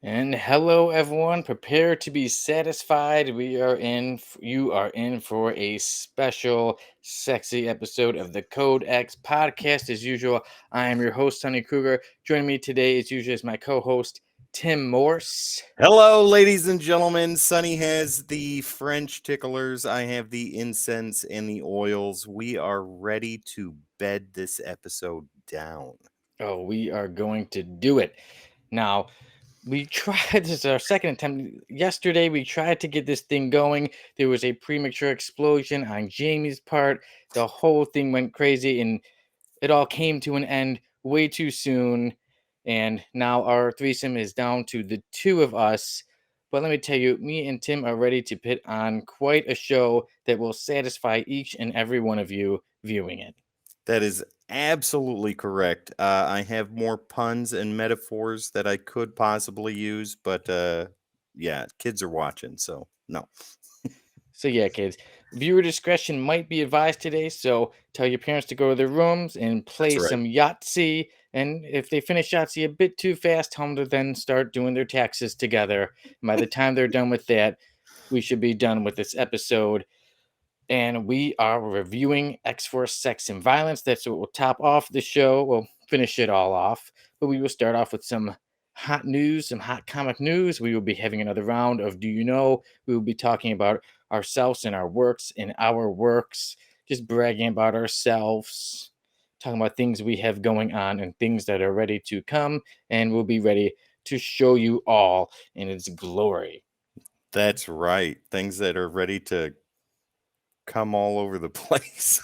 And hello, everyone. Prepare to be satisfied. You are in for a special, sexy episode of the Codex podcast. As usual, I am your host, Sonny Kruger. Joining me today, as usual, is my co-host, Tim Morse. Hello, ladies and gentlemen. Sonny has the French ticklers. I have the incense and the oils. We are ready to bed this episode down. Oh, we are going to do it now. We tried this is our second attempt. Yesterday, we tried to get this thing going. There was a premature explosion on Jamie's part. The whole thing went crazy, and it all came to an end way too soon. And now our threesome is down to the two of us. But let me tell you, me and Tim are ready to put on quite a show that will satisfy each and every one of you viewing it. That is absolutely correct. I have more puns and metaphors that I could possibly use, but yeah, kids are watching, so no. So yeah, kids, viewer discretion might be advised today. So tell your parents to go to their rooms and That's play right. some Yahtzee. And if they finish Yahtzee a bit too fast, tell them to then start doing their taxes together. And by the time they're done with that, we should be done with this episode. And we are reviewing X Force Sex and Violence. That's what will top off the show. We'll finish it all off, but we will start off with some hot news, some hot comic news. We will be having another round of Do You Know? We will be talking about ourselves and our works, just bragging about ourselves, talking about things we have going on and things that are ready to come, and we'll be ready to show you all in its glory. That's right. Things that are ready to come all over the place.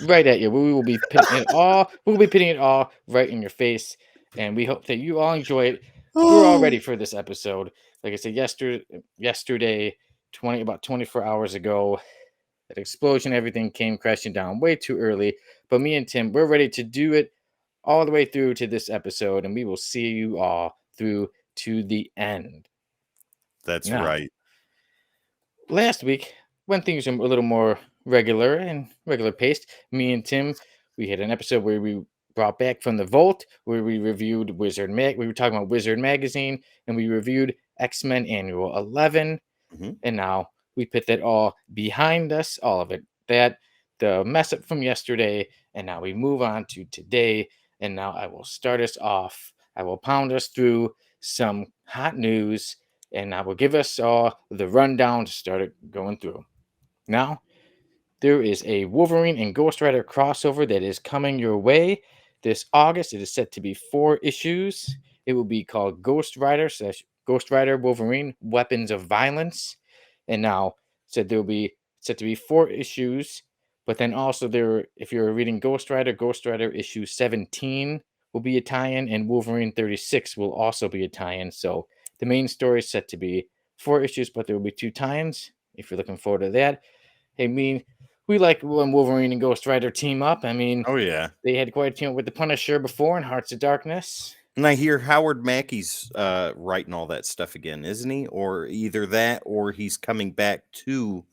Right at you. We will be putting it all. We'll be putting it all right in your face, and we hope that you all enjoy it. We're all ready for this episode. Like I said yesterday, 24 hours ago, that explosion, everything came crashing down way too early. But me and Tim, we're ready to do it all the way through to this episode, and we will see you all through to the end. That's Now, right. last week, when things were a little more regular and regular paced, me and Tim, we had an episode where we brought back from the vault, where we reviewed We were talking about Wizard Magazine, and we reviewed X-Men Annual 11, Mhm. and now we put that all behind us, all of it. That the mess up from yesterday, and now we move on to today. And now I will start us off. I will pound us through some hot news, and I will give us all the rundown to start it going through. Now, there is a Wolverine and Ghost Rider crossover that is coming your way this August. It is set to be 4 issues. It will be called Ghost Rider Wolverine Weapons of Violence. And now said there will be set to be 4 issues, but then also if you're reading Ghost Rider issue 17 will be a tie-in, and Wolverine 36 will also be a tie-in. So the main story is set to be 4 issues, but there will be 2 tie-ins. If you're looking forward to that, I mean, we like when Wolverine and Ghost Rider team up. I mean, Oh yeah. they had quite a team up with the Punisher before in Hearts of Darkness. And I hear Howard Mackey's writing all that stuff again, isn't he? Or either that or he's coming back to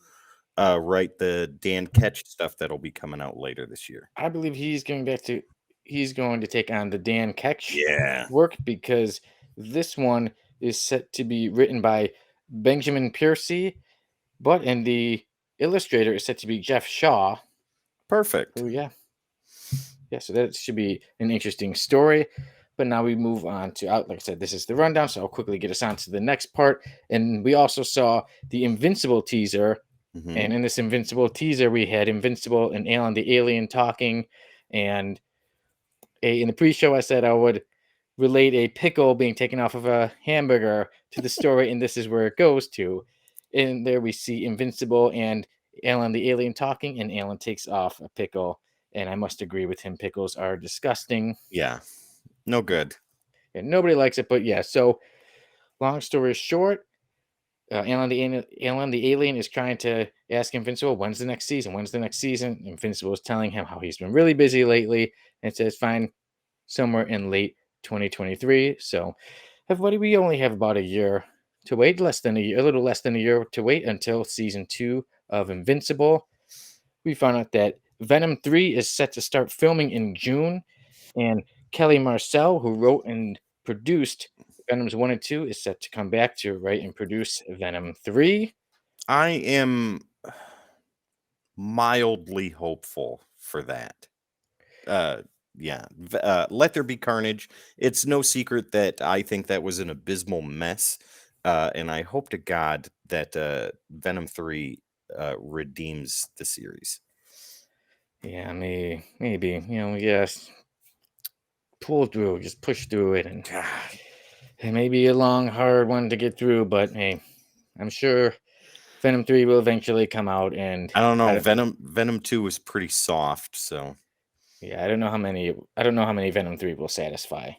write the Dan Ketch stuff that'll be coming out later this year. I believe he's going to take on the Dan Ketch Yeah. work, because this one is set to be written by Benjamin Piercy, but and the illustrator is set to be Jeff Shaw. Perfect. Oh yeah. So that should be an interesting story. But now we move on to out. Like I said, this is the rundown, so I'll quickly get us on to the next part. And we also saw the Invincible teaser. Hmm. And in this Invincible teaser, we had Invincible and Alan the Alien talking. And in the pre-show, I said I would relate a pickle being taken off of a hamburger to the story, and this is where it goes to. And there we see Invincible and Alan the Alien talking, and Alan takes off a pickle. And I must agree with him. Pickles are disgusting, Yeah. No good. and nobody likes it. But yeah, so long story short, Alan the alien is trying to ask Invincible, when's the next season? When's the next season? Invincible is telling him how he's been really busy lately, and says, fine, somewhere in late 2023. So, everybody, we only have about a year to wait, less than a year, a little less than a year to wait until season 2 of Invincible. We found out that Venom 3 is set to start filming in June, and Kelly Marcel, who wrote and produced Venoms 1 and 2, is set to come back to write and produce Venom 3. I am mildly hopeful for that. Uh, yeah, Let There Be Carnage. It's no secret that I think that was an abysmal mess, and I hope to God that Venom 3 redeems the series. Yeah, maybe, yes, pull through, just push through it, and God, it may be a long, hard one to get through, but hey, I'm sure Venom 3 will eventually come out, and I don't I know. don't, Venom 2 was pretty soft, so yeah, I don't know how many Venom 3 will satisfy.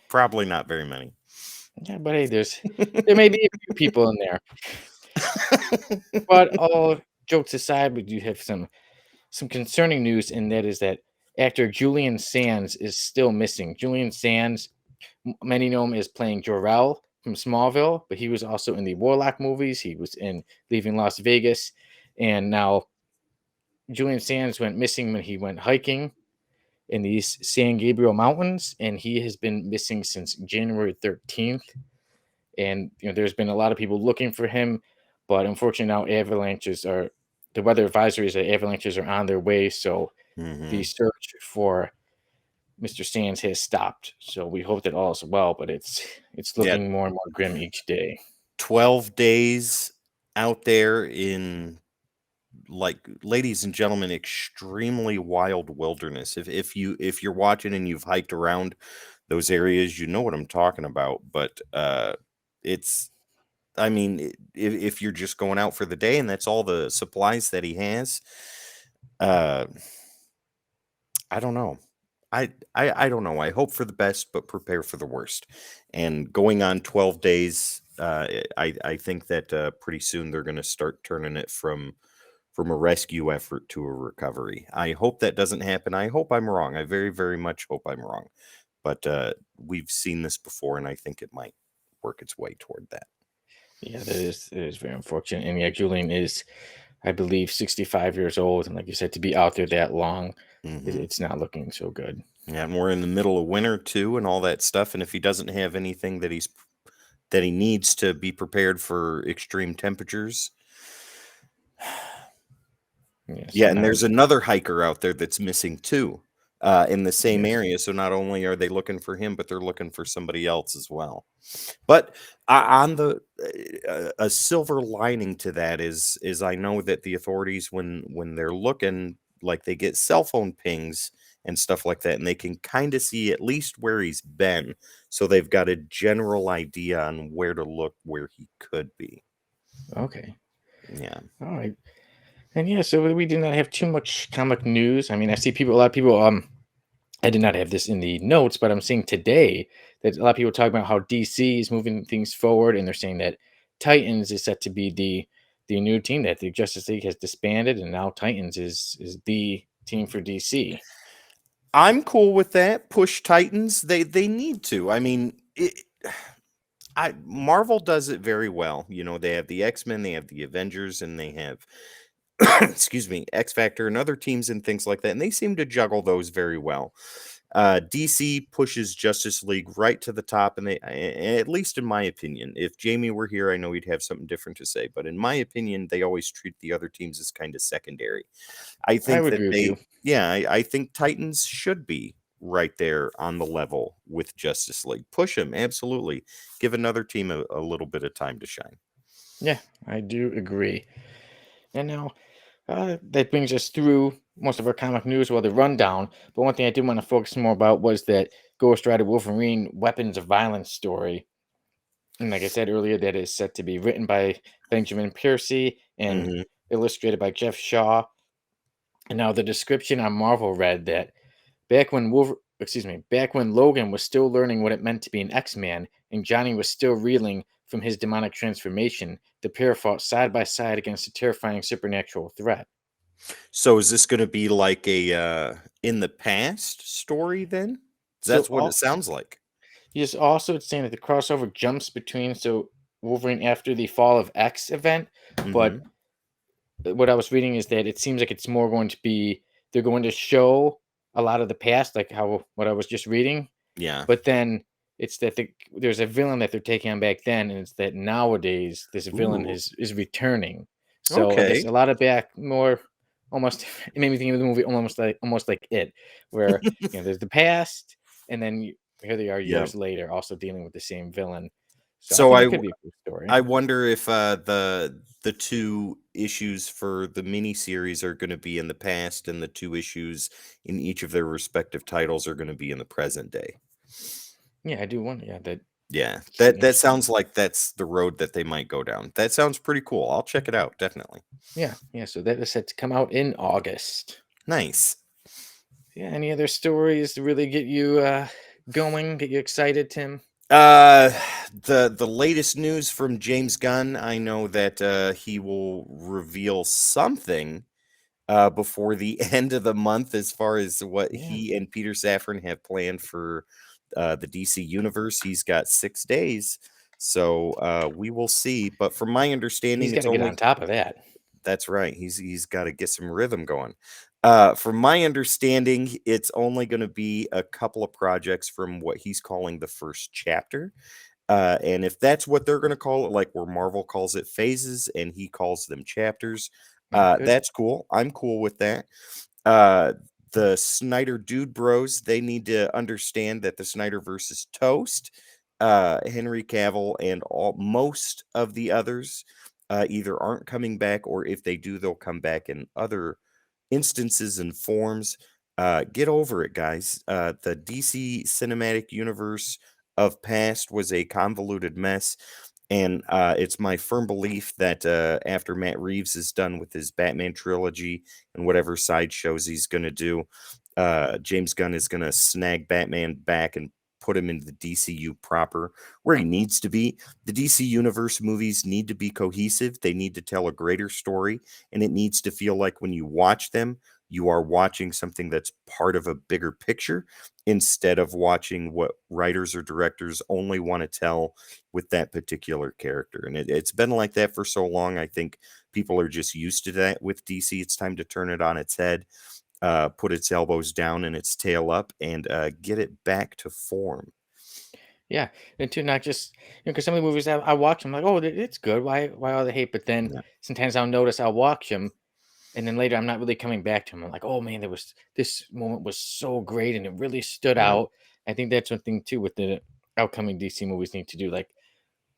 probably not very many. Yeah, but hey, there may be a few people in there. But all jokes aside, we do have some concerning news, and that is that actor Julian Sands is still missing. Julian Sands, many know him as playing Jor-El from Smallville, but he was also in the Warlock movies. He was in Leaving Las Vegas, and now Julian Sands went missing when he went hiking in these San Gabriel Mountains, and he has been missing since January 13th. And there's been a lot of people looking for him, but unfortunately now the weather advisories that avalanches are on their way, so the Hmm. search for Mr. Sands has stopped. So we hope that all is well, but it's Yeah, looking more and more grim each day. 12 days out there in, like, ladies and gentlemen, extremely wild wilderness. If you're watching and you've hiked around those areas, you know what I'm talking about. But it's I mean, if you're just going out for the day and that's all the supplies that he has, uh I don't know. I don't know. I hope for the best, but prepare for the worst. And going on 12 days, I think that pretty soon they're going to start turning it from a rescue effort to a recovery. I hope that doesn't happen. I hope I'm wrong. I very, very much hope I'm wrong. But we've seen this before, and I think it might work its way toward that. Yeah, that is very unfortunate. And yeah, Julian is, I believe, 65 years old, and like you said, to be out there that long, Hmm. it's not looking so good. Yeah, and we're in the middle of winter too, and all that stuff. And if he doesn't have anything that he needs to be prepared for extreme temperatures. Yeah, so Yeah, and now there's another hiker out there that's missing too, in the same yes, area. So not only are they looking for him, but they're looking for somebody else as well. But on the a silver lining to that is I know that the authorities, when they're looking, like, they get cell phone pings and stuff like that, and they can kind of see at least where he's been, so they've got a general idea on where to look where he could be. okay, Yeah. all right. And yeah, so we did not have too much comic news. I mean, I see a lot of people. I did not have this in the notes, but I'm seeing today that a lot of people talk about how DC is moving things forward, and they're saying that Titans is set to be the new team, that the Justice League has disbanded, and now Titans is the team for DC. I'm cool with that. Push Titans. They need to. I mean, I Marvel does it very well. You know, they have the X-Men, they have the Avengers, and they have excuse me, X Factor and other teams and things like that. And they seem to juggle those very well. DC pushes Justice League right to the top, and at least in my opinion, if Jamie were here, I know he'd have something different to say. But in my opinion, they always treat the other teams as kind of secondary. I I think would that agree with you. yeah, I think Titans should be right there on the level with Justice League. Push them, absolutely. Give another team a little bit of time to shine. Yeah, I do agree. And now that brings us through most of our comic news, or the rundown. But one thing I did want to focus more about was that Ghost Rider Wolverine Weapons of Violence story. And like I said earlier, that is set to be written by Benjamin Piercy and Hmm. illustrated by Jeff Shaw. And now the description on Marvel read that back when Logan was still learning what it meant to be an X-Man and Johnny was still reeling from his demonic transformation, the pair fought side by side against a terrifying supernatural threat. So is this going to be like a in the past story then? So That's what it all sounds like. he is also saying that the crossover jumps between Wolverine after the Fall of X event, but Hmm. what I was reading is that it seems like it's more going to be they're going to show a lot of the past, like how what I was just reading, Yeah. but then it's that there's a villain that they're taking on back then, and it's that nowadays this villain Ooh, is returning. So I guess okay. a lot of back more almost it made me think of the movie almost like it, where there's the past, and then here they are Yeah. years later, also dealing with the same villain. So I So think I that w- could be a cool story. I wonder if the two issues for the miniseries are going to be in the past, and the two issues in each of their respective titles are going to be in the present day. Yeah, I do wonder. Yeah, that Yeah, could be that interesting. sounds like that's the road that they might go down. That sounds pretty cool. I'll check it out, definitely. Yeah, yeah. So that is set to come out in August. Nice. Yeah. Any other stories to really get you going, get you excited, Tim? Uh, the latest news from James Gunn, I know that he will reveal something before the end of the month as far as what Yeah, he and Peter Safran have planned for the DC universe. He's got 6 days, so we will see. But from my he's understanding, got it's to get on only top of that. that's right. He's got to get some rhythm going. From my understanding, it's only going to be a couple of projects from what he's calling the first chapter. And if that's what they're going to call it, like where Marvel calls it phases and he calls them chapters, Oh, good. that's cool. I'm cool with that. Uh, the Snyder Dude Bros, they need to understand that the Snyderverse is toast. Henry Cavill and all most of the others either aren't coming back, or if they do, they'll come back in other instances and forms. Get over it, guys. The DC cinematic universe of past was a convoluted mess. And it's my firm belief that after Matt Reeves is done with his Batman trilogy and whatever side shows he's going to do, James Gunn is going to snag Batman back and put him into the DCU proper, where he needs to be. The DC Universe movies need to be cohesive. They need to tell a greater story, and it needs to feel like when you watch them, you are watching something that's part of a bigger picture instead of watching what writers or directors only want to tell with that particular character. And it's been like that for so long. I think people are just used to that with DC. It's time to turn it on its head, put its elbows down and its tail up, and get it back to form. Yeah, and to not just because some of the movies I watch, I'm like, oh, it's good. Why all the hate? But then Yeah. sometimes I'll notice I'll watch them, and then later I'm not really coming back to them. I'm like, oh man, there was this moment was so great, and it really stood Yeah. out. I think that's one thing too with the upcoming DC movies need to do. Like,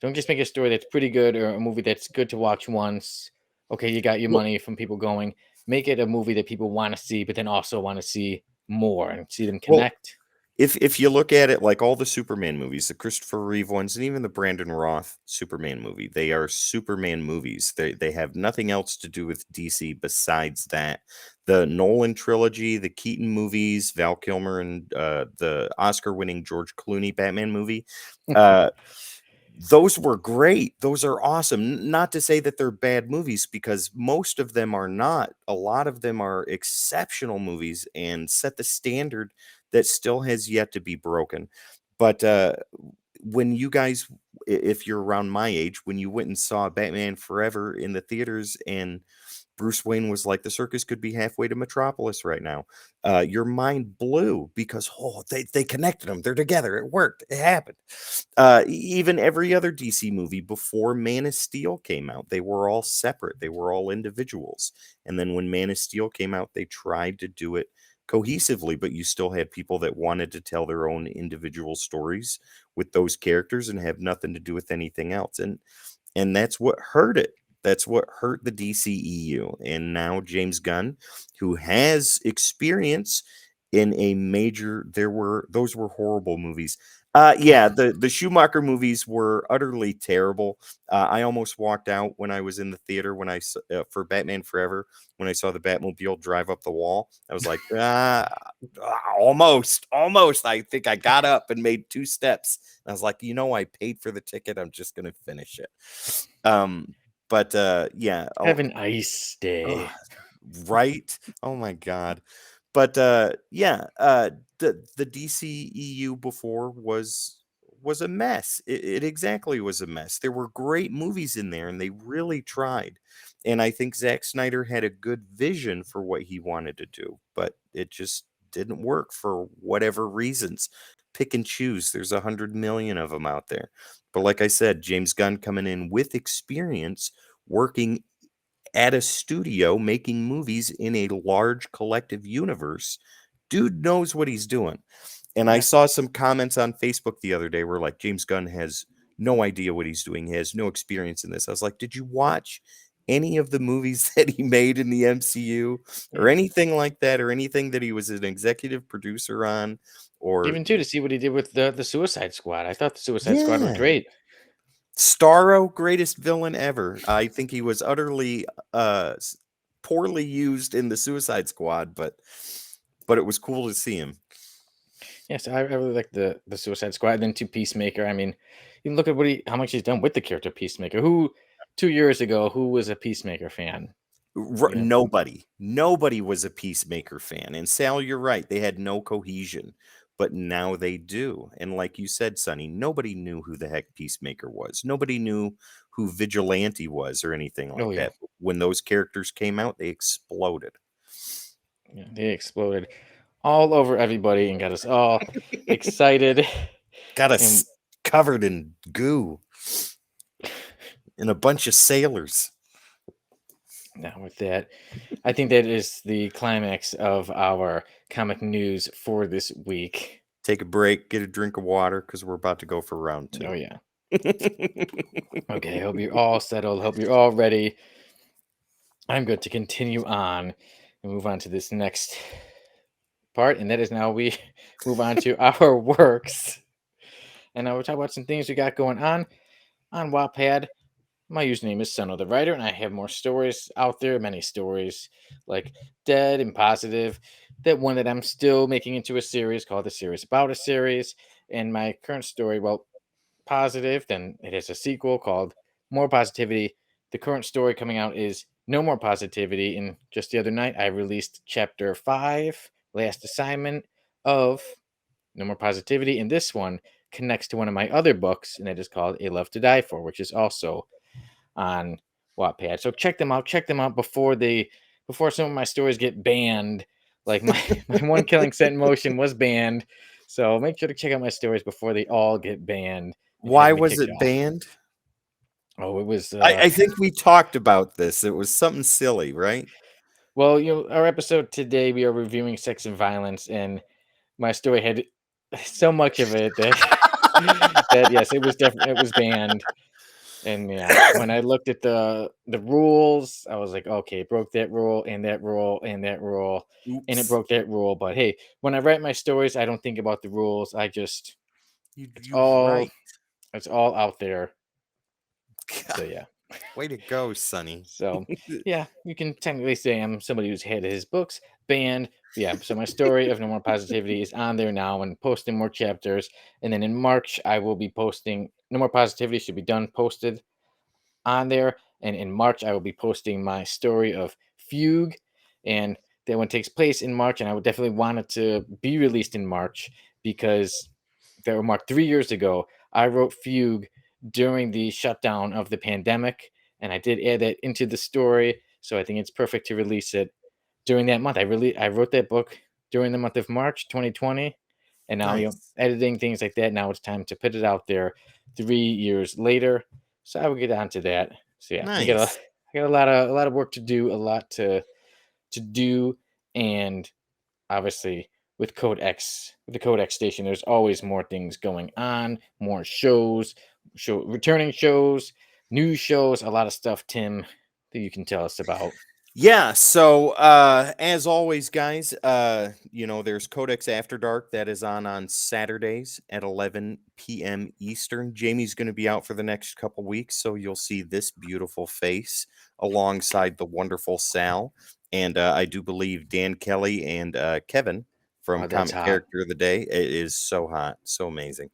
don't just make a story that's pretty good or a movie that's good to watch once. Okay, you got your Well, money from people going. Make it a movie that people want to see, but then also want to see more and see them well, connect. if you look at it like all the Superman movies, the Christopher Reeve ones, and even the Brandon Roth Superman movie, they are Superman movies. They have nothing else to do with DC besides that. The Nolan trilogy, the Keaton movies, Val Kilmer, and the Oscar-winning George Clooney Batman movie. Uh, those were great. Those are awesome. Not to say that they're bad movies, because most of them are not. A lot of them are exceptional movies and set the standard that still has yet to be broken. But when you guys, if you're around my age, when you went and saw Batman Forever in the theaters and Bruce Wayne was like, the circus could be halfway to Metropolis right now. Your mind blew because, oh, they connected them. They're together. It worked. It happened. Even every other DC movie before Man of Steel came out, they were all separate. They were all individuals. And then when Man of Steel came out, they tried to do it cohesively, but you still had people that wanted to tell their own individual stories with those characters and have nothing to do with anything else. And that's what hurt it. That's what hurt the DCEU. And now James Gunn, who has experience in a major, those were horrible movies. Yeah, the Schumacher movies were utterly terrible. I almost walked out when I was in the theater for Batman Forever, when I saw the Batmobile drive up the wall. I was like, almost, almost. I think I got up and made 2 steps. I was like, I paid for the ticket. I'm just gonna finish it. But yeah, Have an ice oh, day. right. Oh my god. But yeah, the DCEU before was a mess. It exactly was a mess. There were great movies in there, and they really tried. And I think Zack Snyder had a good vision for what he wanted to do, but it just didn't work for whatever reasons. pick and choose. There's 100 million of them out there. But like I said, James Gunn coming in with experience working at a studio making movies in a large collective universe. Dude knows what he's doing. And I Yeah. saw some comments on Facebook the other day where like James Gunn has no idea what he's doing. He has no experience in this. I was like, did you watch any of the movies that he made in the MCU or Yeah. anything like that, or anything that he was an executive producer on? Or Even too to see what he did with the Suicide Squad. I thought the Suicide Squad was yeah, great. Starro, greatest villain ever. I think he was utterly poorly used in the Suicide Squad, but it was cool to see him. Yes, I really like the Suicide Squad. Then to Peacemaker. I mean, you look at how much he's done with the character Peacemaker. Who 2 years ago, who was a Peacemaker fan? You know, Nobody was a Peacemaker fan. And Sal, you're right. They had no cohesion, but now they do. And like you said, Sonny, nobody knew who the heck Peacemaker was. Nobody knew who Vigilante was or anything oh like yeah, that. When those characters came out, they exploded. yeah, they exploded all over everybody and got us all excited. Got And us covered in goo and a bunch of sailors. now with that, I think that is the climax of our comic news for this week. Take a break, get a drink of water, because we're about to go for round Oh 2. yeah. Okay, hope you're all settled. Hope you're all ready. I'm good to continue on and move on to this next part, and that is now we move on to our works. And I will talk about some things we got going on Wattpad. My username is Son of the Writer, and I have more stories out there, many stories like Dead and Positive. That one that I'm still making into a series called The Series About a Series. And my current story, well, Positive, then it has a sequel called More Positivity. The current story coming out is No More Positivity. And just the other night, I released chapter 5, Last Assignment of No More Positivity. And this one connects to one of my other books, and it is called A Love to Die For, which is also on Wattpad. So check them out. Check them out before some of my stories get banned. Like my one killing set in motion was banned. So make sure to check out my stories before they all get banned and Why have me was kicked it off. banned? Oh, it was I think we talked about this. It was something silly, right? well, our episode today we are reviewing sex and violence, and my story had so much of it that that yes, it was definitely it was banned. And yeah, when I looked at the rules, I was like, okay, it broke that rule and that rule and that rule, and it Oops. broke that rule. But hey, when I write my stories, I don't think about the rules. I just it's You all right. it's all out there. So God, yeah. way to go, Sonny. So yeah, you can technically say I'm somebody who's had his books banned. Yeah, so my story of No More Positivity is on there now and posting more chapters. And then in March, I will be posting No More Positivity should be done posted on there. And in March, I will be posting my story of Fugue. And that one takes place in March. And I would definitely want it to be released in March because that will mark 3 years ago. I wrote Fugue during the shutdown of the pandemic. And I did add that into the story. So I think it's perfect to release it during that month. I wrote that book during the month of March 2020. And now, Nice. editing things like that. Now it's time to put it out there 3 years later. So I will get on to that. So yeah, Nice. I got a lot of work to do, a lot to do, and obviously with the codex station, there's always more things going on, more returning shows, new shows, a lot of stuff, Tim, that you can tell us about. Yeah, so as always, guys, there's Codex After Dark that is on Saturdays at 11 p.m. Eastern. Jamie's going to be out for the next couple weeks, so you'll see this beautiful face alongside the wonderful Sal, and I do believe Dan Kelly and Kevin from Oh, that's Comic hot. Character of the Day. It is so hot, so amazing.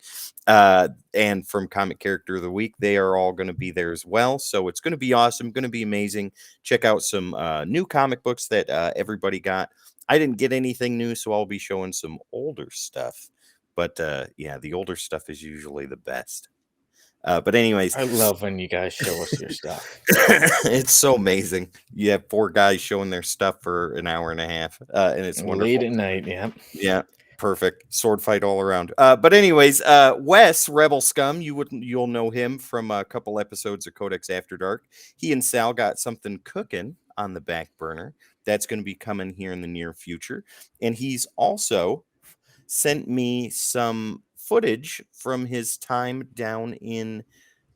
And from Comic Character of the Week, they are all going to be there as well. So it's going to be awesome, going to be amazing. Check out some new comic books that everybody got. I didn't get anything new, so I'll be showing some older stuff. But yeah, the older stuff is usually the best. But anyways, I love when you guys show us your stuff. it's so amazing. You have 4 guys showing their stuff for an hour and a half, and it's Late wonderful. at night, yeah. Yeah. Perfect. Sword fight all around. But anyways, Wes, Rebel Scum, you'll know him from a couple episodes of Codex After Dark. He and Sal got something cooking on the back burner. That's going to be coming here in the near future. And he's also sent me some footage from his time down in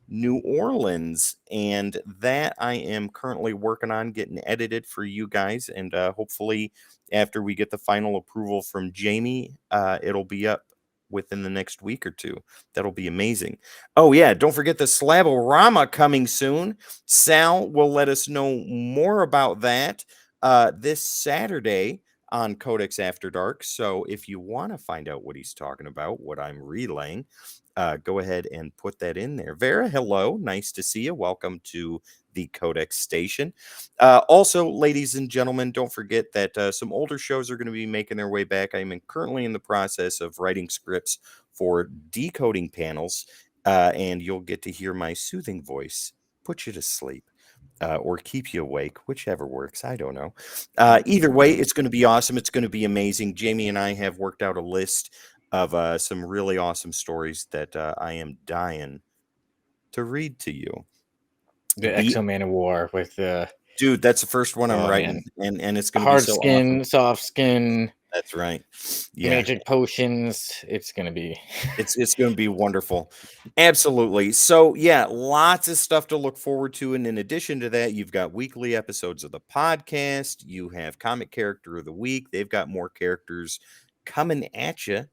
New Orleans, and that I am currently working on getting edited for you guys, and hopefully after we get the final approval from Jamie, it'll be up within the next week or two. That'll be amazing. Oh yeah, don't forget the Slaborama coming soon. Sal will let us know more about that this Saturday on Codex After Dark. So if you want to find out what he's talking about, what I'm relaying, go ahead and put that in there. Vera, hello. Nice to see you. Welcome to the Codex station. Also, ladies and gentlemen, don't forget that some older shows are going to be making their way back. I'm currently in the process of writing scripts for decoding panels, and you'll get to hear my soothing voice put you to sleep. Or keep you awake, whichever works. I don't know. Either way, it's going to be awesome. It's going to be amazing. Jamie and I have worked out a list of some really awesome stories that I am dying to read to you. The Exo Man of War with the dude, that's the first one I'm oh, writing, man. and it's going to be Hard so skin, awesome. soft skin. That's right. Yeah, Magic potions. It's gonna be. it's going to be wonderful. Absolutely. So yeah, lots of stuff to look forward to, and in addition to that, you've got weekly episodes of the podcast. You have Comic Character of the Week. They've got more characters coming at you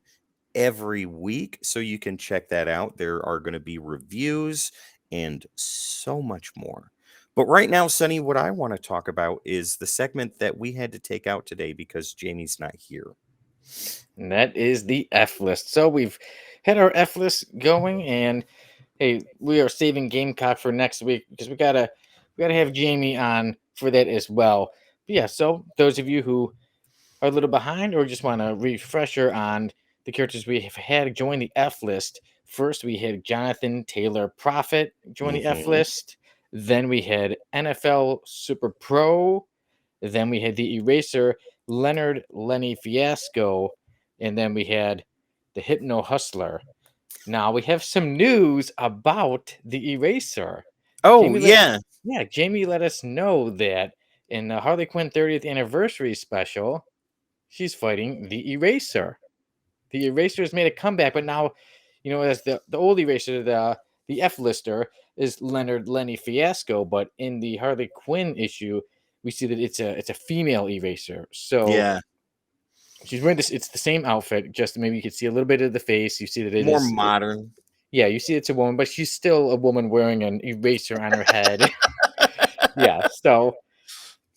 every week, so you can check that out. There are going to be reviews and so much more. But right now, Sonny, what I want to talk about is the segment that we had to take out today because Jamie's not here. And that is the F list. So we've had our F list going, and hey, we are saving Gamecock for next week because we gotta have Jamie on for that as well. But yeah, so those of you who are a little behind or just want a refresher on the characters we have had join the F list. First, we had Jonathan Taylor Prophet join the F list. Then we had NFL Super Pro. Then we had the Eraser Leonard Lenny Fiasco. And then we had the Hypno Hustler. Now we have some news about the Eraser. Oh, yeah. Jamie let us know that in the Harley Quinn 30th anniversary special, she's fighting the Eraser. The Eraser has made a comeback, but now, as the old Eraser, the F lister is Leonard Lenny Fiasco, but in the Harley Quinn issue, we see that it's a female Eraser. So Yeah. she's wearing this. It's the same outfit, just maybe you could see a little bit of the face. You see that it more is modern. Yeah, you see it's a woman, but she's still a woman wearing an eraser on her head. Yeah, so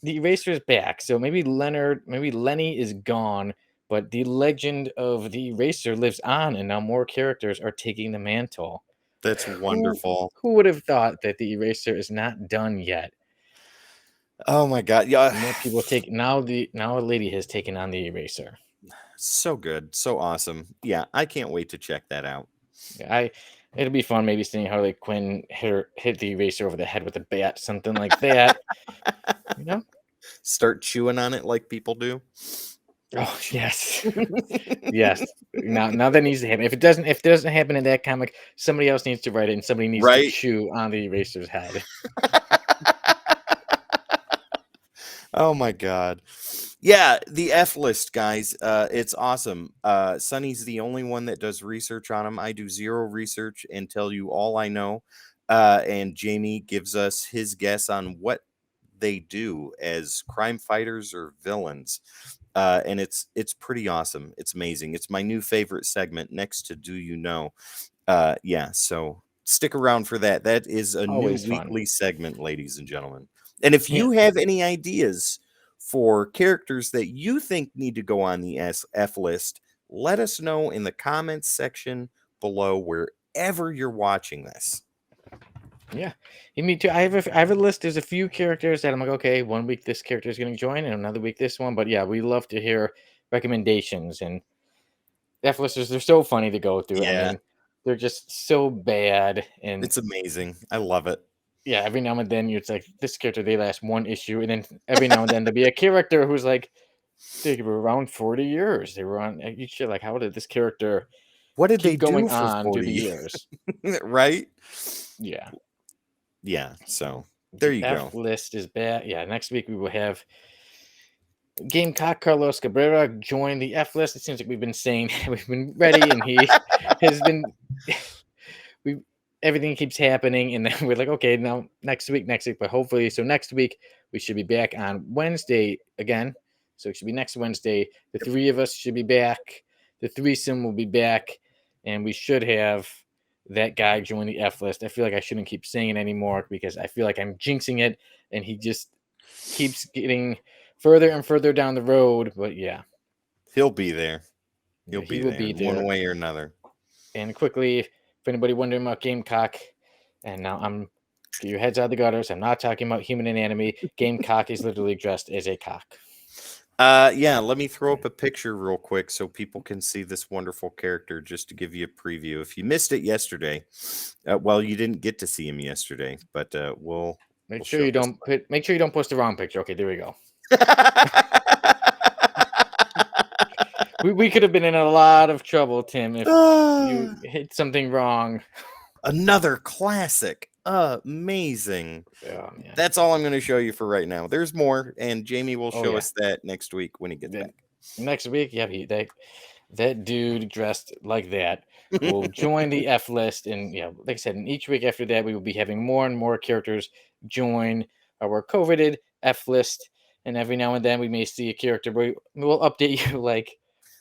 the eraser is back. So maybe Lenny is gone, but the legend of the eraser lives on, and now more characters are taking the mantle. That's wonderful. Who would have thought that the eraser is not done yet? Oh my god. Yeah. More people take now a lady has taken on the eraser. So good. So awesome. Yeah, I can't wait to check that out. Yeah, it'll be fun maybe seeing Harley Quinn hit the eraser over the head with a bat, something like that. Start chewing on it like people do. Oh yes. Yes. Now that needs to happen. If it doesn't happen in that comic, somebody else needs to write it and somebody needs to chew on the eraser's head. Oh my god. Yeah, the F list, guys. It's awesome. Sonny's the only one that does research on them. I do zero research and tell you all I know. And Jamie gives us his guess on what they do as crime fighters or villains. And it's pretty awesome. It's amazing. It's my new favorite segment next to Do You Know? Yeah, so stick around for that. That is a Always new fun. weekly segment, ladies and gentlemen. And if you have any ideas for characters that you think need to go on the F list, let us know in the comments section below wherever you're watching this. Yeah, me too. I have a list. There's a few characters that I'm like, okay, 1 week this character is going to join, and another week this one. But yeah, we love to hear recommendations, and F listers. They're so funny to go through. Yeah. I mean, they're just so bad, and it's amazing. I love it. Yeah, every now and then it's like this character they last one issue, and then every now and then there'll be a character who's like They were around 40 years. They were on you should like, how did this character What did they keep going do for on through the 40? years? Right? Yeah. Yeah, so there The you F go. list is bad. Yeah, next week we will have Gamecock Carlos Cabrera join the F list. It seems like we've been saying we've been ready, and he has been. We everything keeps happening, and then we're like, okay, now next week. But hopefully, so next week we should be back on Wednesday again. So it should be next Wednesday. The three of us should be back. The threesome will be back, and we should have that guy join the F list. I feel like I shouldn't keep saying it anymore because I feel like I'm jinxing it, and he just keeps getting further and further down the road. But yeah, He'll be there. He'll he be will there be in one there. way or another. And quickly, if anybody wondering about Gamecock, and now I'm get your heads out of the gutters. I'm not talking about human anatomy. Gamecock is literally dressed as a cock. Yeah, let me throw up a picture real quick so people can see this wonderful character just to give you a preview. If you missed it yesterday, well, you didn't get to see him yesterday, but we'll Make sure show you this. don't put. Make sure you don't post the wrong picture. Okay, there we go. We could have been in a lot of trouble, Tim, if you hit something wrong. Another classic. Amazing. Oh man. That's all I'm going to show you for right now. There's more, and Jamie will Oh, show yeah. us that next week when he gets Yeah. back. Next week, yeah, that dude dressed like that will join the F list, and like I said, and each week after that, we will be having more and more characters join our coveted F list, and every now and then we may see a character, but we will update you like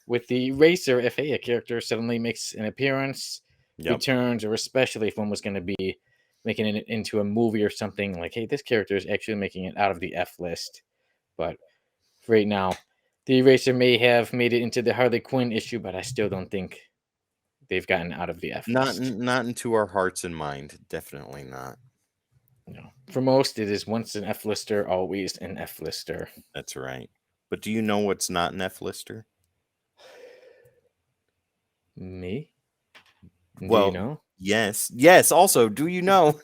with the racer if a character suddenly makes an appearance, Yep. returns, or especially if one was going to be making it into a movie or something like, hey, this character is actually making it out of the F list, but right now. The Eraser may have made it into the Harley Quinn issue, but I still don't think they've gotten out of the F Not list. not into our hearts and mind. Definitely not. No. For most, it is once an F lister, always an F lister. That's right. But do you know what's not an F lister? Me? Do Well, you know? yes. Yes, also, do you know?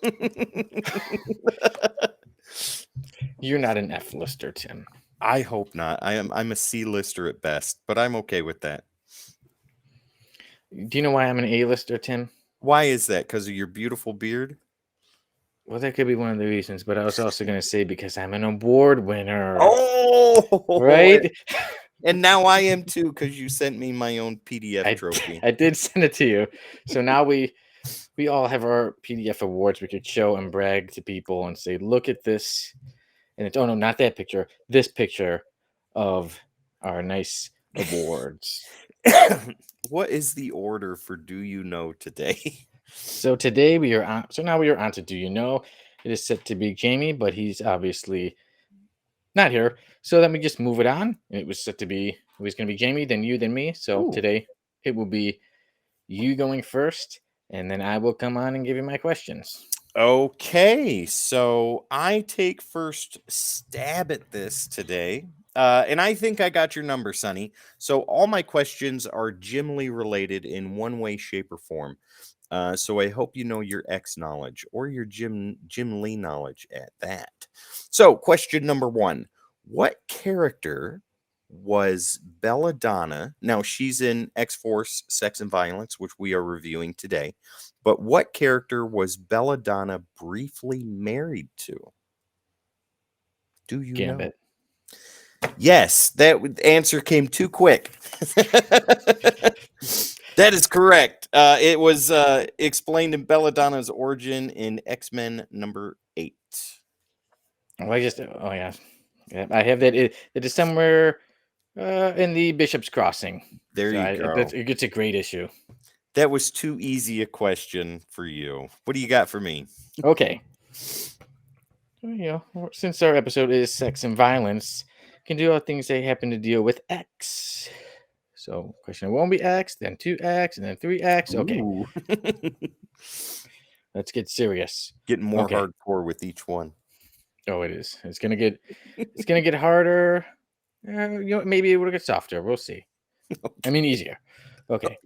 You're not an F lister, Tim. I hope not. I'm a C lister at best, but I'm okay with that. Do you know why I'm an A lister, Tim? Why is that? Because of your beautiful beard? Well, that could be one of the reasons, but I was also going to say because I'm an award winner. Oh, right? And now I am too, because you sent me my own PDF trophy. I did send it to you. So now we all have our PDF awards we could show and brag to people and say, look at this. And it's, oh no, not that picture. This picture of our nice awards. What is the order for Do You Know today? So today we are on. So now we are on to Do You Know? It is set to be Jamie, but he's obviously not here. So let me just move it on. It was set to be. It was going to be Jamie, then you, then me. So Ooh. today it will be you going first, and then I will come on and give you my questions. Okay, so I take first stab at this today. And I think I got your number, Sonny. So all my questions are Jim Lee related in one way, shape, or form. So I hope you know your X knowledge or your Jim Lee knowledge at that. So question number 1. What character was Belladonna? Now she's in X-Force Sex and Violence, which we are reviewing today. But what character was Belladonna briefly married to? Do you Gambit. know? Yes, that answer came too quick. That is correct. It was explained in Belladonna's origin in X-Men number 8. Oh, yeah. I have that. It is somewhere in the Bishop's Crossing. There So you go. It's a great issue. That was too easy a question for you. What do you got for me? Okay. Since our episode is sex and violence, can do all things they happen to deal with X. So question 1 will be X, then 2X, and then 3X. Okay. Ooh. Let's get serious. Getting more Okay. hardcore with each one. Oh, it is. It's gonna get harder. Maybe it will get softer. We'll see. Okay. I mean, easier. Okay.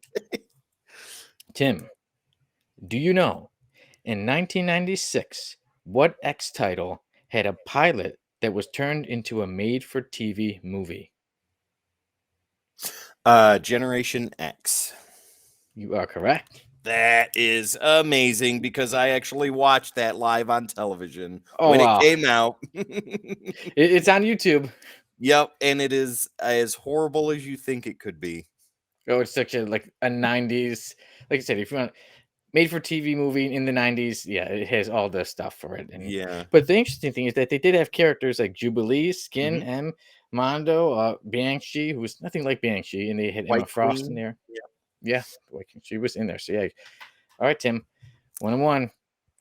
Tim, do you know in 1996 what X title had a pilot that was turned into a made-for-TV movie? Generation X. You are correct. That is amazing because I actually watched that live on television Oh when it wow, came out. it's on YouTube. Yep, and it is as horrible as you think it could be. Oh, it's such a like a '90s. Like I said, if you want made for TV movie in the '90s, yeah, it has all the stuff for it. And Yeah. but the interesting thing is that they did have characters like Jubilee, Skin, Mhm. M, Mondo, Banshee, who was nothing like Banshee, and they had Emma White Frost in Queen. there. Yep. Yeah, like she was in there. So yeah. All right, Tim, 1-1.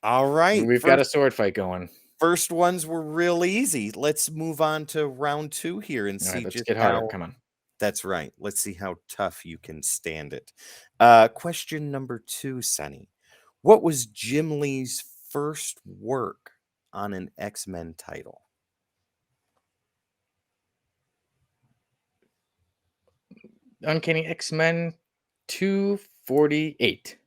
All right. We've got a sword fight going. First ones were real easy. Let's move on to round 2 here and All right, see let's just get harder. how Come on. that's right. Let's see how tough you can stand it. Question number 2, Sonny. What was Jim Lee's first work on an X-Men title? Uncanny X-Men 248.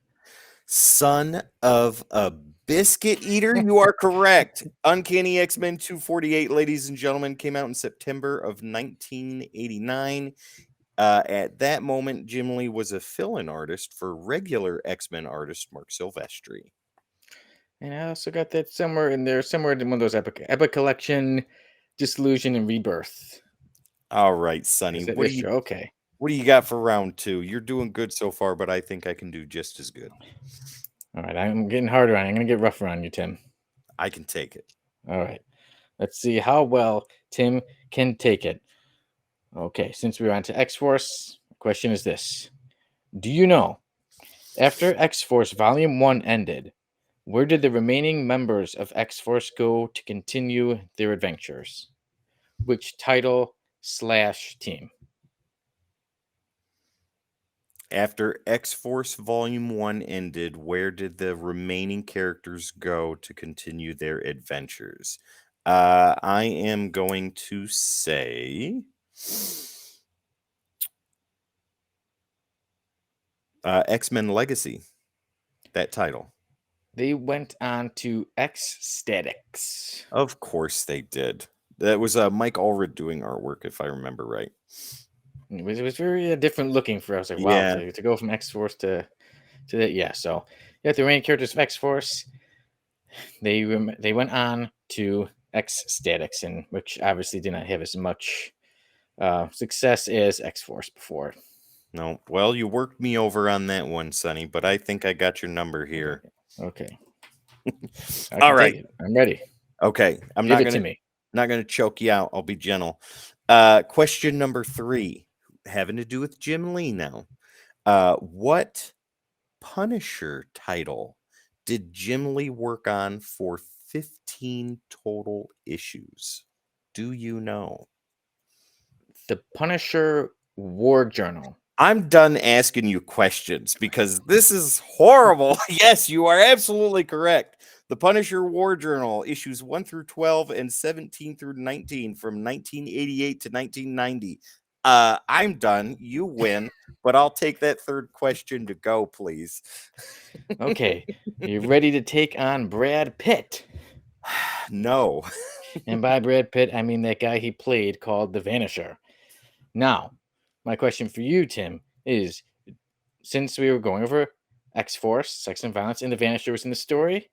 Son of a biscuit eater, you are correct. Uncanny X-Men 248, ladies and gentlemen, came out in September of 1989. At that moment, Jim Lee was a fill-in artist for regular X-Men artist Mark Silvestri. And I also got that somewhere in there, somewhere in one of those Epic Collection, Disillusion and Rebirth. All right, Sonny, Is that this show? Okay. what do you got for round 2? You're doing good so far, but I think I can do just as good. All right, I'm getting harder on you. I'm going to get rougher on you, Tim. I can take it. All right. Let's see how well Tim can take it. Okay, since we're on to X-Force, the question is this. Do you know, after X-Force Volume 1 ended, where did the remaining members of X-Force go to continue their adventures? Which title/team? After X-Force Volume 1 ended, where did the remaining characters go to continue their adventures? I am going to say X-Men Legacy, that title. They went on to X-Statics. Of course they did. That was Mike Allred doing artwork, if I remember right. It was very different looking for us. Like, wow, Yeah. to go from X-Force to that. Yeah, so yeah, the main characters of X-Force, they went on to X-Statics, and which obviously did not have as much success as X-Force before. No. Well, you worked me over on that one, Sonny, but I think I got your number here. Okay. I All can right. take it. I'm ready. Okay. I'm Give not it to gonna me. not gonna choke you out. I'll be gentle. Question number 3, having to do with Jim Lee now. What Punisher title did Jim Lee work on for 15 total issues? Do you know? The Punisher War Journal. I'm done asking you questions because this is horrible. Yes, you are absolutely correct. The Punisher War Journal, issues 1 through 12 and 17 through 19 from 1988 to 1990. I'm done. You win, but I'll take that third question to go, please. Okay. You ready to take on Brad Pitt? No. And by Brad Pitt, I mean that guy he played called the Vanisher. Now, my question for you, Tim, is since we were going over X Force, Sex and Violence, and the Vanisher was in the story,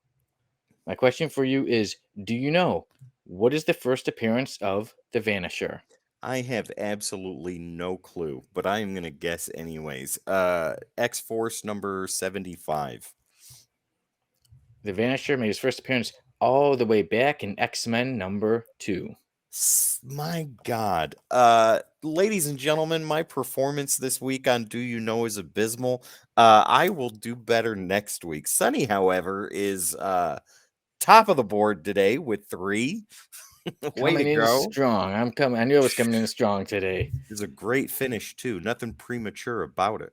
my question for you is do you know what is the first appearance of the Vanisher? I have absolutely no clue, but I am going to guess anyways. X-Force number 75. The Vanisher made his first appearance all the way back in X-Men number 2. My God. Ladies and gentlemen, my performance this week on Do You Know is abysmal. I will do better next week. Sunny, however, is top of the board today with 3. Way to Coming in go. strong. I knew I was coming in strong today. It's a great finish, too. Nothing premature about it.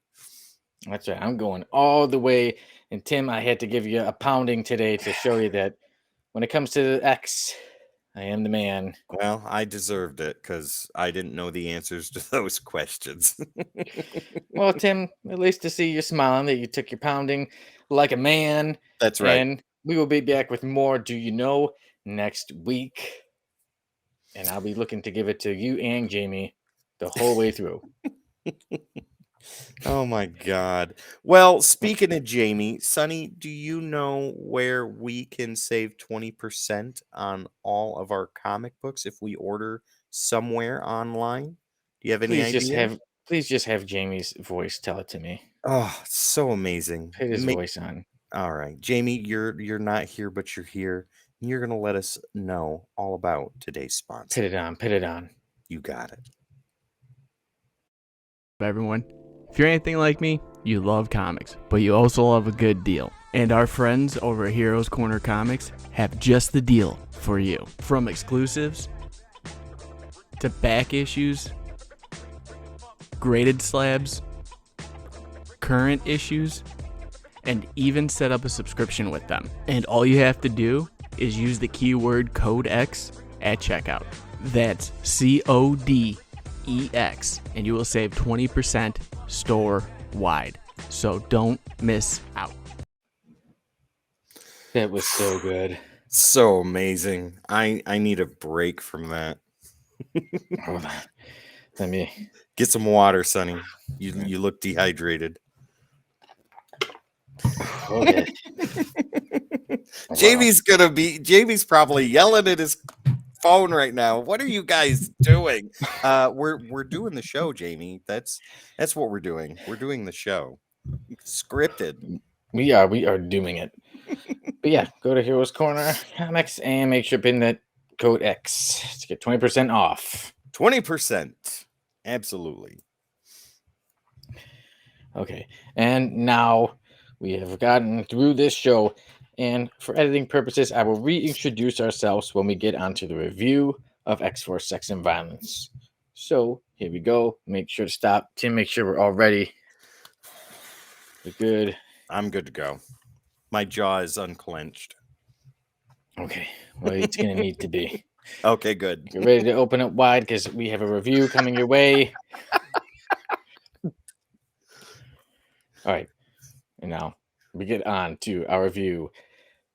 That's right. I'm going all the way. And Tim, I had to give you a pounding today to show you that when it comes to X, I am the man. Well, I deserved it because I didn't know the answers to those questions. Well, Tim, at least to see you smiling that you took your pounding like a man. That's right. And we will be back with more Do You Know next week. And I'll be looking to give it to you and Jamie the whole way through. Oh my God. Well, speaking of Jamie, Sonny, do you know where we can save 20% on all of our comic books if we order somewhere online? Do you have any Please just idea? have please just have Jamie's voice tell it to me. Oh, so amazing. Put his voice on. All right. Jamie, you're not here, but you're here. You're gonna let us know all about today's Put sponsor. it on. Put it on. You got it. Everyone. If you're anything like me, you love comics, but you also love a good deal. And our friends over at Heroscornercomics have just the deal for you. From exclusives to back issues, graded slabs, current issues, and even set up a subscription with them. And all you have to do is use the keyword codex at checkout. That's CODEX, and you will save 20% store-wide. So don't miss out. That was so good. So amazing. I need a break from that. Hold on. Let me. Get some water, Sonny. You look dehydrated. Okay. Jamie's probably yelling at his phone right now. What are you guys doing? We're doing the show, Jamie. That's what we're doing. We're doing the show. Scripted. We are doing it. But yeah, go to Heroes Corner Comics and make sure to pin that code X to get 20% off. 20%. Absolutely. Okay. And now we have gotten through this show. And for editing purposes, I will reintroduce ourselves when we get onto the review of X-Force Sex and Violence. So here we go. Make sure to stop. Tim, make sure we're all ready. We're good. I'm good to go. My jaw is unclenched. Okay. Well, it's going to need to be. Okay, good. Get ready to open up wide because we have a review coming your way. All right. And now we get on to our review.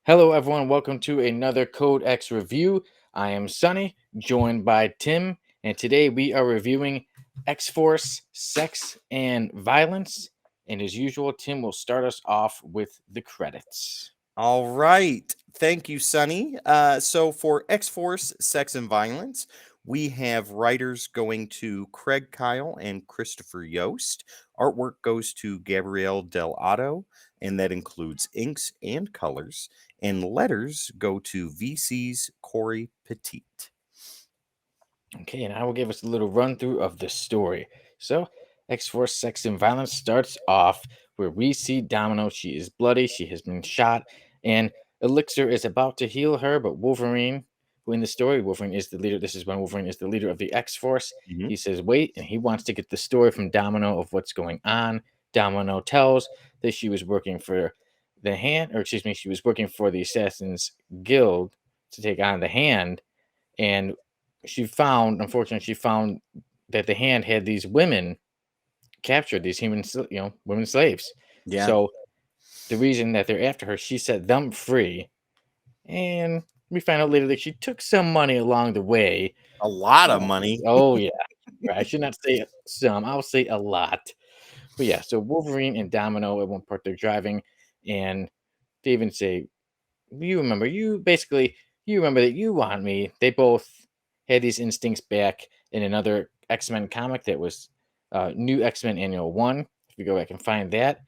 Hello, everyone. Welcome to another Code X review. I am Sonny, joined by Tim, and today we are reviewing X-Force Sex and Violence. And as usual, Tim will start us off with the credits. All right. Thank you, Sonny. So for X-Force Sex and Violence, we have writers going to Craig Kyle and Christopher Yost. Artwork goes to Gabrielle Del Otto, and that includes inks and colors. And letters go to VC's Corey Petit. Okay, and I will give us a little run through of the story. So, X-Force Sex and Violence starts off where we see Domino. She is bloody, she has been shot, and Elixir is about to heal her, but Wolverine, who in the story, Wolverine is the leader. This is when Wolverine is the leader of the X-Force. Mhm. He says, wait, and he wants to get the story from Domino of what's going on. Domino tells that she was working for the Hand, or excuse me, she was working for the Assassins Guild to take on the Hand, and unfortunately, she found that the Hand had these women captured, these women slaves. Yeah. So the reason that they're after her, she set them free, and we find out later that she took some money along the way. A lot of money. Oh yeah, right. I should not say some. I'll say a lot. But yeah, so Wolverine and Domino at one part they're driving, and they even say, you remember that you want me. They both had these instincts back in another X-Men comic that was New X-Men Annual 1. If you go back and find that,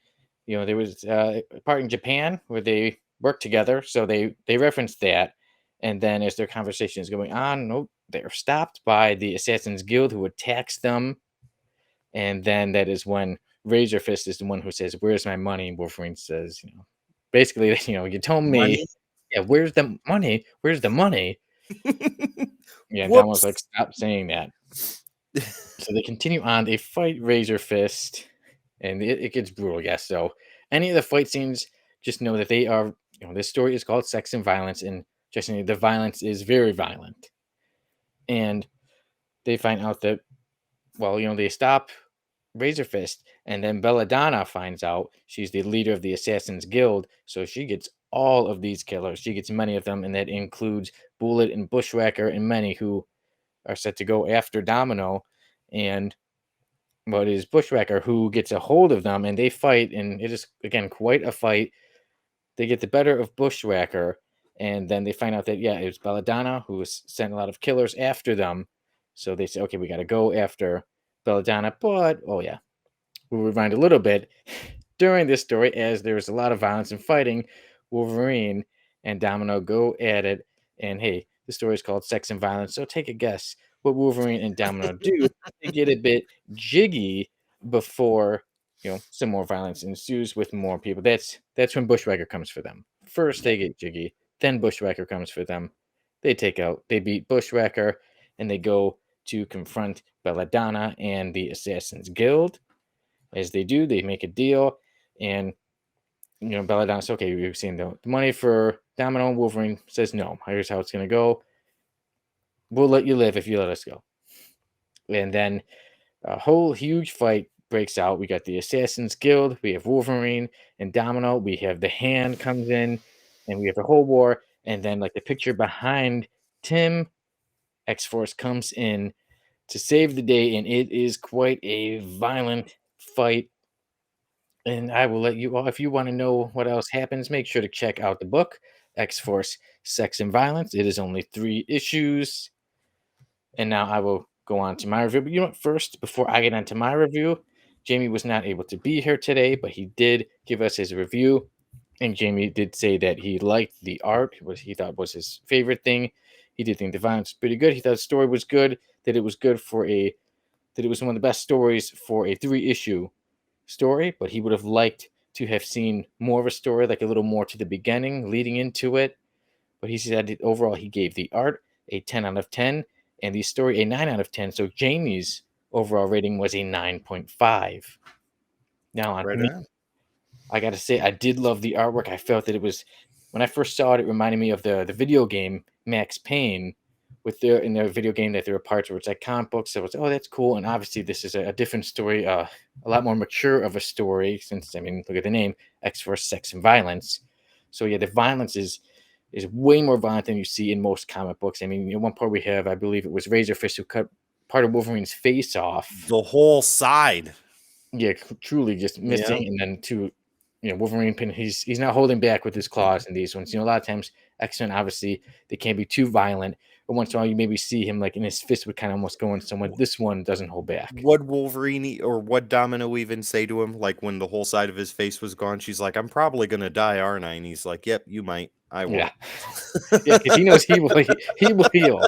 there was a part in Japan where they worked together, so they referenced that. And then as their conversation is going on, nope, they're stopped by the Assassins Guild who attacks them. And then that is when Razor Fist is the one who says, "Where's my money?" And Wolverine says, basically, you told me, Money? yeah, where's the money? Where's the money? Yeah, Don was Whoops. like, stop saying that. So they continue on. They fight Razor Fist, and it gets brutal, yes. So any of the fight scenes, just know that they are, this story is called Sex and Violence, and just know the violence is very violent. And they find out that, they stop Razor Fist, and then Belladonna finds out she's the leader of the Assassins Guild, so she gets all of these killers. She gets many of them, and that includes Bullet and Bushwhacker and many who are set to go after Domino. And but it is Bushwhacker who gets a hold of them, and they fight, and it is again quite a fight. They get the better of Bushwhacker, and then they find out that it was Belladonna who was sent a lot of killers after them. So they say, okay, we got to go after Belladonna, but we'll rewind a little bit. During this story, as there's a lot of violence and fighting, Wolverine and Domino go at it, and hey, the story is called Sex and Violence. So take a guess what Wolverine and Domino do. They get a bit jiggy before some more violence ensues with more people. That's when Bushwhacker comes for them. First they get jiggy, then Bushwhacker comes for them. They beat Bushwhacker, and they go to confront Belladonna and the Assassins Guild. As they do, they make a deal, and Belladonna says, okay, we've seen the money for Domino. And Wolverine says, no, here's how it's going to go. We'll let you live if you let us go. And then a whole huge fight breaks out. We got the Assassins Guild. We have Wolverine and Domino. We have the Hand comes in, and we have the whole war. And then, like the picture behind Tim, X-Force comes in to save the day, and it is quite a violent fight. And I will let you all, if you want to know what else happens, make sure to check out the book, X-Force, Sex and Violence. It is only 3 issues. And now I will go on to my review. But first, before I get onto my review, Jamie was not able to be here today, but he did give us his review. And Jamie did say that he liked the art, what he thought was his favorite thing. He did think the violence was pretty good. He thought the story was good, that it was good that it was one of the best stories for a 3-issue story, but he would have liked to have seen more of a story, like a little more to the beginning leading into it. But he said that overall he gave the art a 10 out of 10 and the story a 9 out of 10. So Jamie's overall rating was a 9.5. Now on Right me, on. I got to say, I did love the artwork. I felt that it was, when I first saw it, it reminded me of the video game Max Payne, in their video game, that there were parts where it's like comic books. So it's, oh, that's cool. And obviously this is a different story, a lot more mature of a story, since, I mean, look at the name, X-Force, Sex and Violence. So yeah, the violence is way more violent than you see in most comic books. I mean, one part we have, I believe it was Razorfist who cut part of Wolverine's face off. The whole side. Yeah, truly just missing. Yeah. And then Wolverine pin, he's not holding back with his claws in these ones. A lot of times X-Men, obviously, they can't be too violent, but once in a while you maybe see him like in his fist would kind of almost go in somewhere. This one doesn't hold back. What Wolverine or what Domino even say to him, like when the whole side of his face was gone? She's like, I'm probably gonna die, aren't I? And he's like, yep, you might. I won't. Yeah, because he knows he will heal.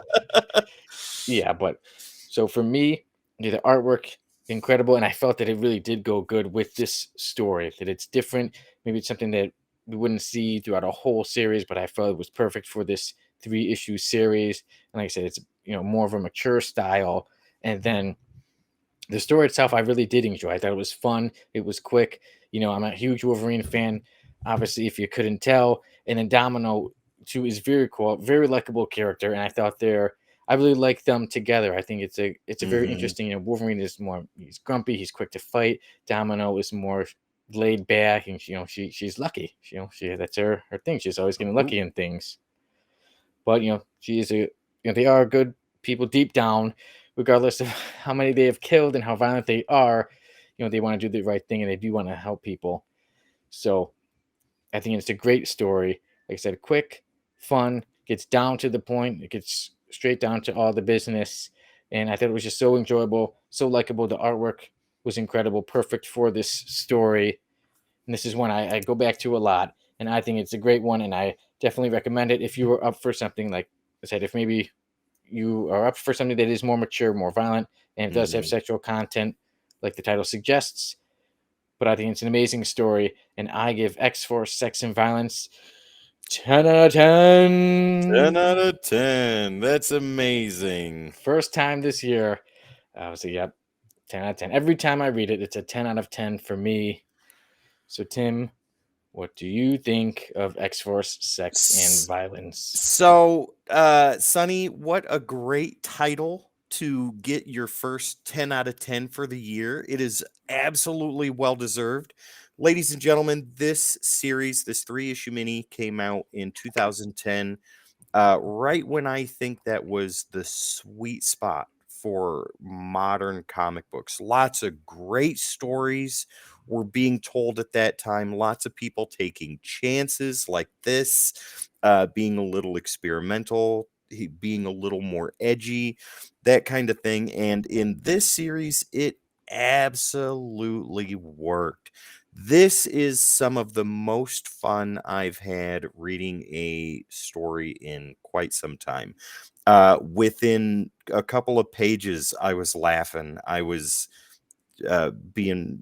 Yeah, but so for me, the artwork incredible, and I felt that it really did go good with this story. That it's different. Maybe it's something that we wouldn't see throughout a whole series, but I felt it was perfect for this 3-issue series. And like I said, it's more of a mature style. And then the story itself, I really did enjoy. I thought it was fun. It was quick. I'm a huge Wolverine fan, obviously, if you couldn't tell. And then Domino, too, is very cool, very likable character. And I thought I really like them together. I think it's a very interesting. Wolverine is he's grumpy, he's quick to fight. Domino is more laid back, and she's lucky. That's her thing. She's always getting lucky in things. But she is they are good people deep down, regardless of how many they have killed and how violent they are. They want to do the right thing, and they do want to help people. So I think it's a great story. Like I said, quick, fun, gets down to the point. It gets straight down to all the business. And I thought it was just so enjoyable, so likable. The artwork was incredible, perfect for this story. And this is one I go back to a lot. And I think it's a great one. And I definitely recommend it if you were up for something, like I said, if maybe you are up for something that is more mature, more violent, and it does have sexual content, like the title suggests. But I think it's an amazing story, and I give X-Force, Sex and Violence 10 out of 10. 10 out of 10. That's amazing. First time this year. So, yep, 10 out of 10. Every time I read it, it's a 10 out of 10 for me. So, Tim, what do you think of X-Force, Sex and Violence? So, Sonny, what a great title to get your first 10 out of 10 for the year. It is absolutely well-deserved. Ladies and gentlemen, this series, this 3-issue mini came out in 2010, right when I think that was the sweet spot for modern comic books. Lots of great stories were being told at that time. Lots of people taking chances like this, being a little experimental, being a little more edgy, that kind of thing. And in this series, it absolutely worked. This is some of the most fun I've had reading a story in quite some time. Within a couple of pages, I was laughing. I was being,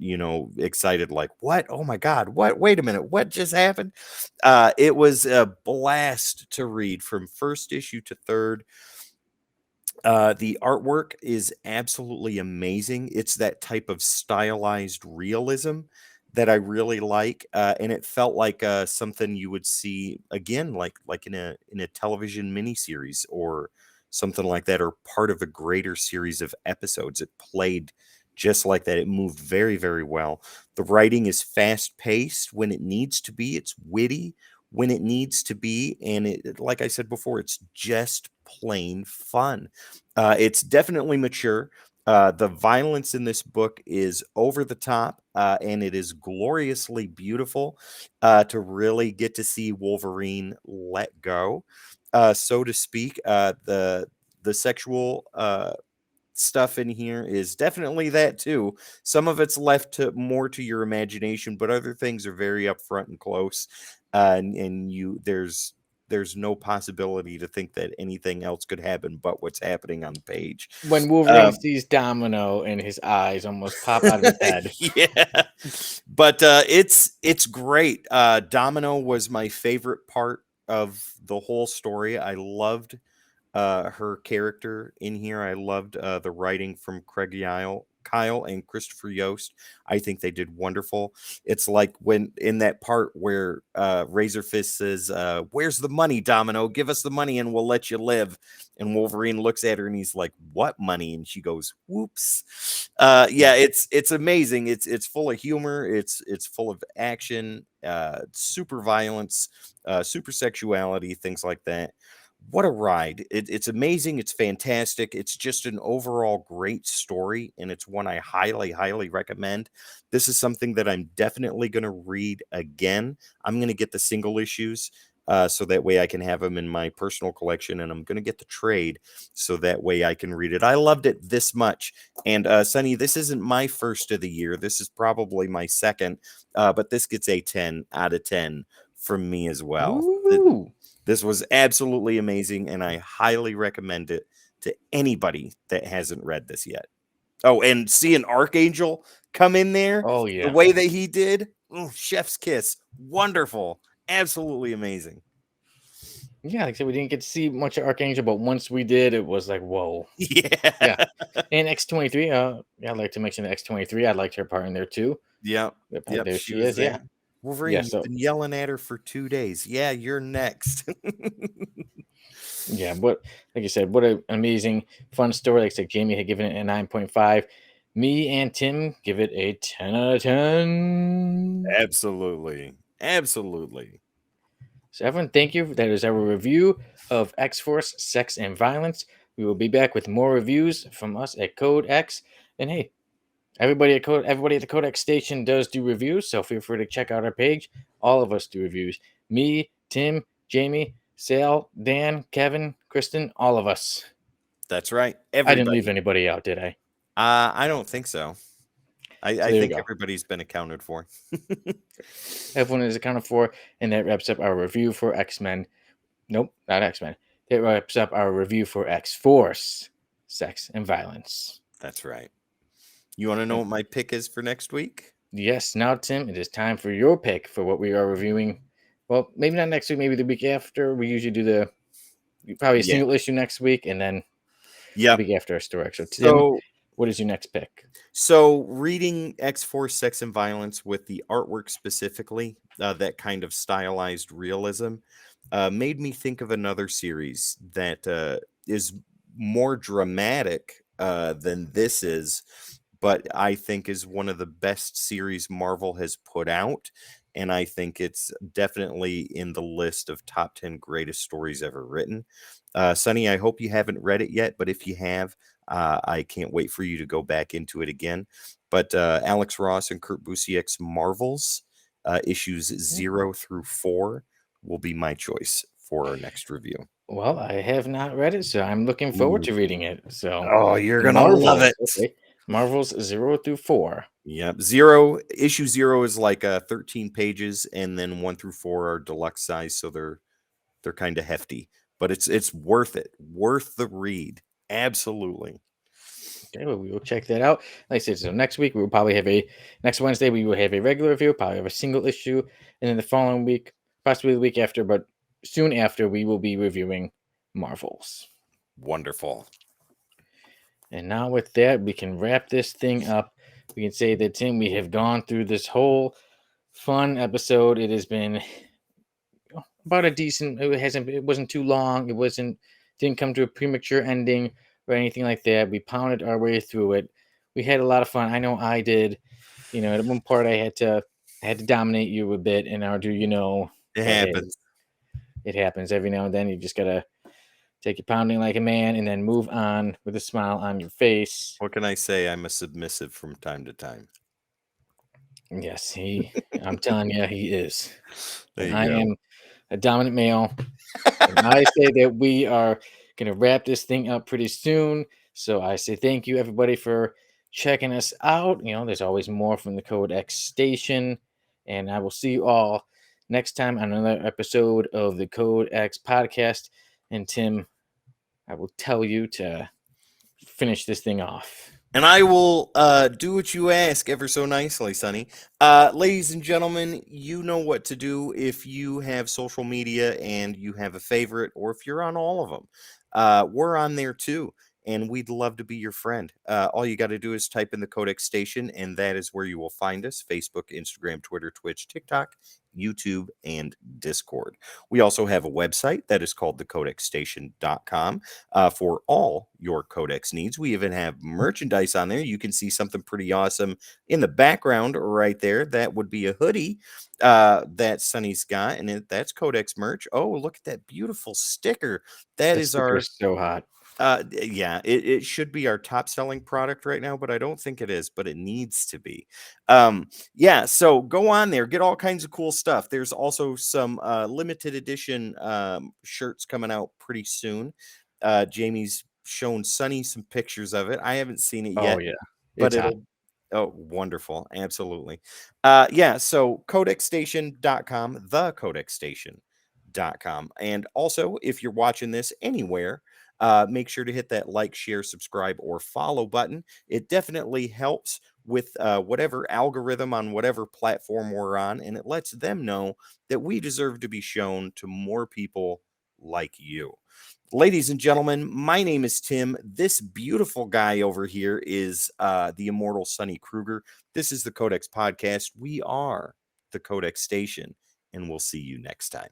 excited, like, what? Oh my God, what? Wait a minute, what just happened? It was a blast to read from first issue to third. The artwork is absolutely amazing. It's that type of stylized realism that I really like, and it felt like something you would see again, like in a television miniseries or something like that, or part of a greater series of episodes. It played just like that. It moved very, very well. The writing is fast paced when it needs to be. It's witty when it needs to be, and like I said before, it's just plain fun. It's definitely mature. The violence in this book is over the top, and it is gloriously beautiful to really get to see Wolverine let go, so to speak. The sexual stuff in here is definitely that too. Some of it's left to more to your imagination, but other things are very upfront and close. And there's no possibility to think that anything else could happen but what's happening on the page. When Wolverine sees Domino and his eyes almost pop out of his head. Yeah, but it's great. Domino was my favorite part of the whole story. I loved her character in here. I loved the writing from Kyle and Christopher Yost. I think they did wonderful. It's like when in that part where Razor Fist says, "Where's the money, Domino? Give us the money and we'll let you live." And Wolverine looks at her and he's like, "What money?" And she goes, "Whoops." Yeah, it's amazing. It's full of humor. It's full of action, super violence, super sexuality, things like that. What a ride. It's amazing. It's fantastic. It's just an overall great story, and it's one I highly, highly recommend. This is something that I'm definitely going to read again. I'm going to get the single issues so that way I can have them in my personal collection, and I'm going to get the trade so that way I can read it. I loved it this much. And Sonny, this isn't my first of the year. This is probably my second, but this gets a 10 out of 10 from me as well. Ooh. This was absolutely amazing, and I highly recommend it to anybody that hasn't read this yet. Oh, and see an Archangel come in there Oh, the yeah. way that he did. Oh, chef's kiss. Wonderful. Absolutely amazing. Yeah, like I said, we didn't get to see much of Archangel, but once we did, it was like, whoa. Yeah. Yeah. And X-23, yeah, I'd like to mention the X-23. I liked her part in there too. Yep. There She she was is, there. yeah. Wolverine, Yeah, you've so been yelling at her for 2 days. Yeah, you're next. yeah, what like you said, what an amazing fun story. Like I said, Jamie had given it a 9.5. Me and Tim give it a 10 out of 10. Absolutely. Absolutely. So everyone, thank you. That is our review of X-Force, Sex and Violence. We will be back with more reviews from us at Code X. And hey, everybody at the Codex station does do reviews, so feel free to check out our page. All of us do reviews. Me, Tim, Jamie, Sal, Dan, Kevin, Kristen, all of us. That's right. I didn't leave Everybody. anybody out, did I? I don't think so. I there you think go. everybody's been accounted for. Everyone is accounted for, and that wraps up our review for X-Men. Nope, not X-Men. That wraps up our review for X-Force, Sex and Violence. That's right. You want to know what my pick is for next week? Yes, now, Tim, it is time for your pick for what we are reviewing. Well, maybe not next week, maybe the week after. We usually do probably a single issue next week, and then the week after a story. So, Tim, what is your next pick? So, reading X-Force Sex and Violence with the artwork specifically, that kind of stylized realism, made me think of another series that is more dramatic than this is, but I think is one of the best series Marvel has put out. And I think it's definitely in the list of top 10 greatest stories ever written. Sonny, I hope you haven't read it yet, but if you have, I can't wait for you to go back into it again. But Alex Ross and Kurt Busiek's Marvels, issues 0 through 4, will be my choice for our next review. Well, I have not read it, so I'm looking forward to reading it. So, Oh, you're gonna love it. Okay. Marvels 0 through 4. Yep. Issue 0 is like 13 pages, and then 1 through 4 are deluxe size, so they're kind of hefty. But it's worth it. Worth the read. Absolutely. Okay, well, we will check that out. Like I said, so next week we will probably have next Wednesday we will have a regular review, probably have a single issue, and then the following week, possibly the week after, but soon after, we will be reviewing Marvels. Wonderful. And now with that, we can wrap this thing up. We can say that, Tim, we have gone through this whole fun episode. It has been about a decent. It wasn't too long. Didn't come to a premature ending or anything like that. We pounded our way through it. We had a lot of fun. I know I did. At one part I had to dominate you a bit, and now It happens. It happens every now and then. You just gotta take your pounding like a man, and then move on with a smile on your face. What can I say? I'm a submissive from time to time. Yes, I'm telling you, he is. There And you I go. am a dominant male. And I say that we are going to wrap this thing up pretty soon. So I say thank you, everybody, for checking us out. There's always more from the Codex Station. And I will see you all next time on another episode of the Codex Podcast. And Tim, I will tell you to finish this thing off. And I will do what you ask ever so nicely, Sonny. Ladies and gentlemen, you know what to do if you have social media and you have a favorite, or if you're on all of them. We're on there too, and we'd love to be your friend. All you got to do is type in the Codex Station, and that is where you will find us: Facebook, Instagram, Twitter, Twitch, TikTok, YouTube, and Discord. We also have a website that is called thecodexstation.com for all your Codex needs. We even have merchandise on there. You can see something pretty awesome in the background right there. That would be a hoodie that Sonny's got, and that's Codex merch. Oh, look at that beautiful sticker. That The is sticker our... is so hot. Yeah, it should be our top selling product right now, but I don't think it is, but it needs to be. Yeah, so go on there, get all kinds of cool stuff. There's also some limited edition shirts coming out pretty soon. Jamie's shown Sonny some pictures of it. I haven't seen it yet. Oh, yeah. But It's hot. Oh, wonderful. Absolutely. Yeah, so codexstation.com, thecodexstation.com. And also, if you're watching this anywhere, make sure to hit that like, share, subscribe, or follow button. It definitely helps with whatever algorithm on whatever platform we're on, and it lets them know that we deserve to be shown to more people like you. Ladies and gentlemen, my name is Tim. This beautiful guy over here is the immortal Sonny Kruger. This is the Codex Podcast. We are the Codex Station, and we'll see you next time.